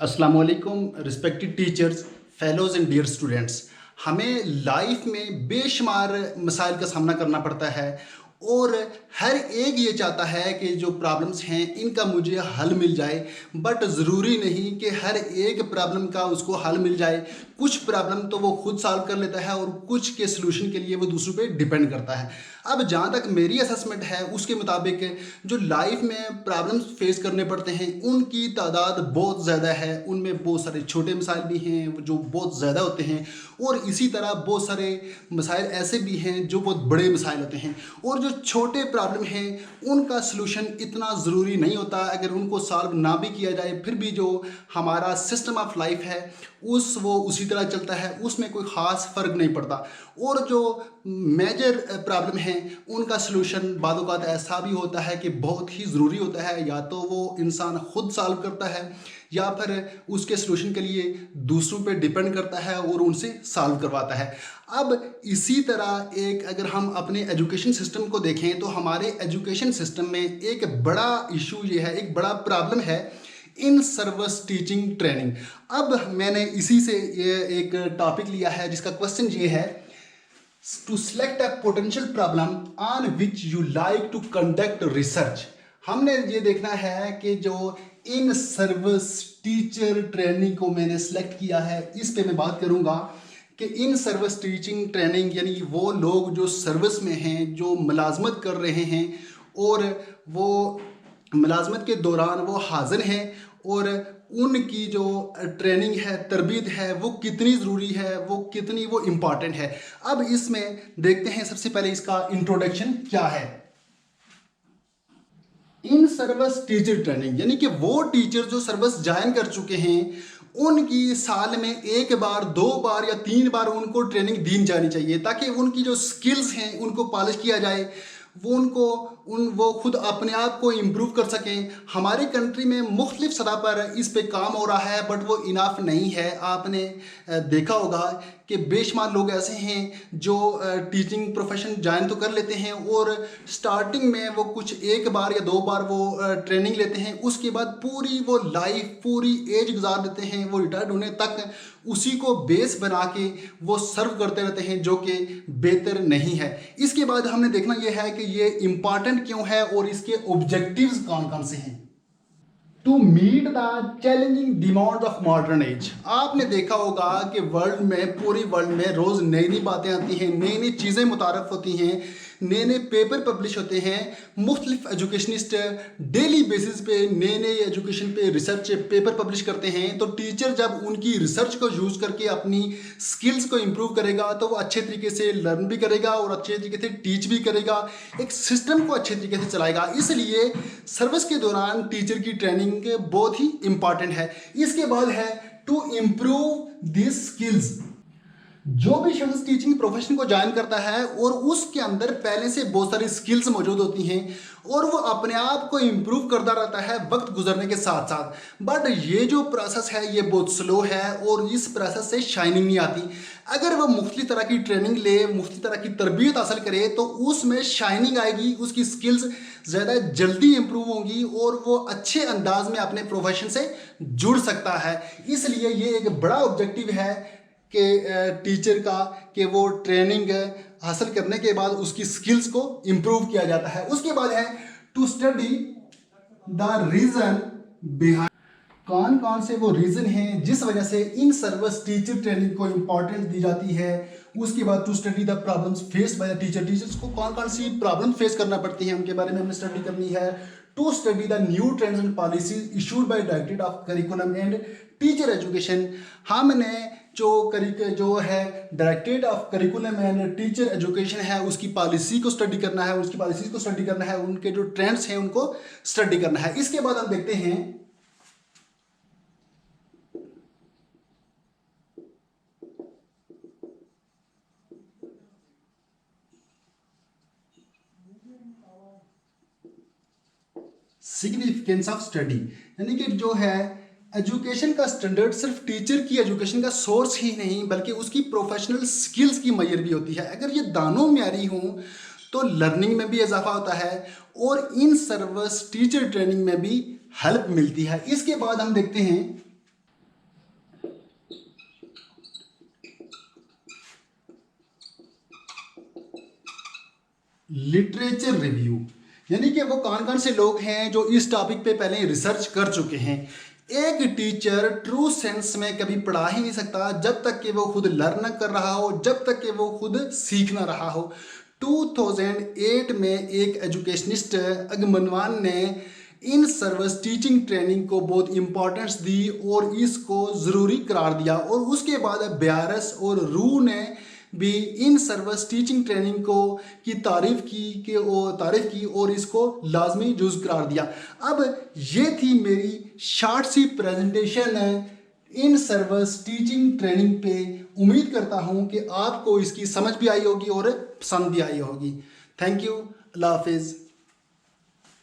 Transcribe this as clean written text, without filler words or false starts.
अस्सलाम वालेकुम respected teachers, fellows and dear students. हमें लाइफ में बेशुमार मसाइल का सामना करना पड़ता है और हर एक ये चाहता है कि जो प्रॉब्लम्स हैं इनका मुझे हल मिल जाए। बट ज़रूरी नहीं कि हर एक प्रॉब्लम का उसको हल मिल जाए। कुछ प्रॉब्लम तो वो खुद सॉल्व कर लेता है और कुछ के सलूशन के लिए वो दूसरों पे डिपेंड करता है। अब जहाँ तक मेरी असेसमेंट है उसके मुताबिक जो लाइफ में प्रॉब्लम्स फेस करने पड़ते हैं उनकी तादाद बहुत ज़्यादा है। उनमें बहुत सारे छोटे मसाइल भी हैं जो बहुत ज़्यादा होते हैं और इसी तरह बहुत सारे मसाइल ऐसे भी हैं जो बहुत बड़े मसाइल होते हैं। और जो छोटे प्रॉब्लम हैं उनका सलूशन इतना ज़रूरी नहीं होता। अगर उनको सॉल्व ना भी किया जाए फिर भी जो हमारा सिस्टम ऑफ लाइफ है वो उसी तरह चलता है, उसमें कोई ख़ास फ़र्क नहीं पड़ता। और जो मेजर प्रॉब्लम है उनका सलूशन बाद औक़ात ऐसा भी होता है कि बहुत ही ज़रूरी होता है, या तो वो इंसान खुद सॉल्व करता है या फिर उसके सलूशन के लिए दूसरों पे डिपेंड करता है और उनसे सॉल्व करवाता है। अब इसी तरह एक अगर हम अपने एजुकेशन सिस्टम को देखें तो हमारे एजुकेशन सिस्टम में एक बड़ा इशू ये है, एक बड़ा प्रॉब्लम है इन सर्विस टीचिंग ट्रेनिंग। अब मैंने इसी से ये एक टॉपिक लिया है जिसका क्वेश्चन ये है, to select a potential problem on which you like to conduct research. हमने ये देखना है कि जो इन सर्विस टीचर ट्रेनिंग को मैंने सेलेक्ट किया है इस पे मैं बात करूंगा कि इन सर्विस टीचिंग ट्रेनिंग यानी वो लोग जो सर्विस में हैं, जो मुलाजमत कर रहे हैं और वो मुलाजमत के दौरान वो हाजिर हैं और उनकी जो ट्रेनिंग है, तरबियत है, वो कितनी ज़रूरी है, वो कितनी वो इम्पॉर्टेंट है। अब इसमें देखते हैं सबसे पहले इसका इंट्रोडक्शन क्या है। इन सर्विस टीचर ट्रेनिंग यानी कि वो टीचर जो सर्विस ज्वाइन कर चुके हैं उनकी साल में एक बार, दो बार या तीन बार उनको ट्रेनिंग दी जानी चाहिए ताकि उनकी जो स्किल्स हैं उनको पॉलिश किया जाए, वो खुद अपने आप को इम्प्रूव कर सकें। हमारी कंट्री में मुख्तलिफ सतह पर इस पे काम हो रहा है बट वो इनाफ नहीं है। आपने देखा होगा कि बेशुमार लोग ऐसे हैं जो टीचिंग प्रोफेशन ज्वाइन तो कर लेते हैं और स्टार्टिंग में वो कुछ एक बार या दो बार वो ट्रेनिंग लेते हैं, उसके बाद पूरी वो लाइफ, पूरी एज गुजार देते हैं, वो रिटायर्ड होने तक उसी को बेस बना के वो सर्व करते रहते हैं जो कि बेहतर नहीं है। इसके बाद हमने देखना यह है कि ये इम्पॉर्टेंट क्यों है और इसके ऑब्जेक्टिव्स कौन कौन से हैं। To meet the challenging demand of modern age. आपने देखा होगा कि वर्ल्ड में, पूरी वर्ल्ड में रोज़ नई नई बातें आती हैं, नई नई चीज़ें मुतारफ़ होती हैं, नए नए पेपर पब्लिश होते हैं। मुख्तलिफ एजुकेशनिस्ट डेली बेसिस पे नए नए एजुकेशन पे रिसर्च पेपर पब्लिश करते हैं। तो टीचर जब उनकी रिसर्च को यूज़ करके अपनी स्किल्स को इम्प्रूव करेगा तो वो अच्छे तरीके से लर्न भी करेगा और अच्छे तरीके से टीच भी करेगा, एक सिस्टम को अच्छे तरीके से चलाएगा। इसलिए सर्विस के दौरान टीचर की ट्रेनिंग बहुत ही इंपॉर्टेंट है। इसके बाद है टू इम्प्रूव दिस स्किल्स। जो भी शख्स टीचिंग प्रोफेशन को ज्वाइन करता है और उसके अंदर पहले से बहुत सारी स्किल्स मौजूद होती हैं और वो अपने आप को इम्प्रूव करता रहता है वक्त गुजरने के साथ साथ। बट ये जो प्रोसेस है ये बहुत स्लो है और इस प्रोसेस से शाइनिंग नहीं आती। अगर वो मुख्तलिफ तरह की ट्रेनिंग ले, मुख्तलिफ तरह की तरबियत हासिल करे तो उसमें शाइनिंग आएगी, उसकी स्किल्स ज़्यादा जल्दी इम्प्रूव होंगी और वो अच्छे अंदाज में अपने प्रोफेशन से जुड़ सकता है। इसलिए ये एक बड़ा ऑब्जेक्टिव है कि टीचर का कि वो ट्रेनिंग हासिल करने के बाद उसकी स्किल्स को इम्प्रूव किया जाता है। उसके बाद है to study the reason behind. कौन कौन से वो रीज़न हैं जिस वजह से इन सर्विस टीचर ट्रेनिंग को इम्पोर्टेंस दी जाती है। उसके बाद to study the problems faced by the teacher. Teachers को कौन कौन सी प्रॉब्लम फेस करना पड़ती है उनके बारे में हमें स्टडी करनी है। To study the new trends and policies issued by directorate of curriculum and teacher education. हमने जो है directorate of curriculum and teacher education है उसकी पॉलिसी को स्टडी करना है, उसकी पॉलिसीज को स्टडी करना है, उनके जो ट्रेंड्स हैं उनको स्टडी करना है। इसके बाद हम देखते हैं सिग्निफिकेंस ऑफ स्टडी, यानी कि जो है एजुकेशन का स्टैंडर्ड सिर्फ टीचर की एजुकेशन का सोर्स ही नहीं बल्कि उसकी प्रोफेशनल स्किल्स की मैयर भी होती है। अगर ये दानों म्यारी हों तो लर्निंग में भी इजाफा होता है और इन सर्विस टीचर ट्रेनिंग में भी हेल्प मिलती है। इसके बाद हम देखते हैं लिटरेचर रिव्यू, यानी कि वो कौन कौन से लोग हैं जो इस टॉपिक पे पहले रिसर्च कर चुके हैं। एक टीचर ट्रू सेंस में कभी पढ़ा ही नहीं सकता जब तक कि वो खुद लर्न कर रहा हो, जब तक कि वो खुद सीख ना रहा हो। 2008 में एक एजुकेशनिस्ट अगमनवान ने इन सर्विस टीचिंग ट्रेनिंग को बहुत इंपॉर्टेंस दी और इसको ज़रूरी करार दिया, और उसके बाद ब्यारस और रू ने भी इन सर्विस टीचिंग ट्रेनिंग को की तारीफ की और इसको लाजमी जुज़ करार दिया। अब ये थी मेरी शॉर्ट सी presentation in service teaching training पे। उम्मीद करता हूँ कि आपको इसकी समझ भी आई होगी और पसंद भी आई होगी। थैंक यू, अल्लाह हाफिज़।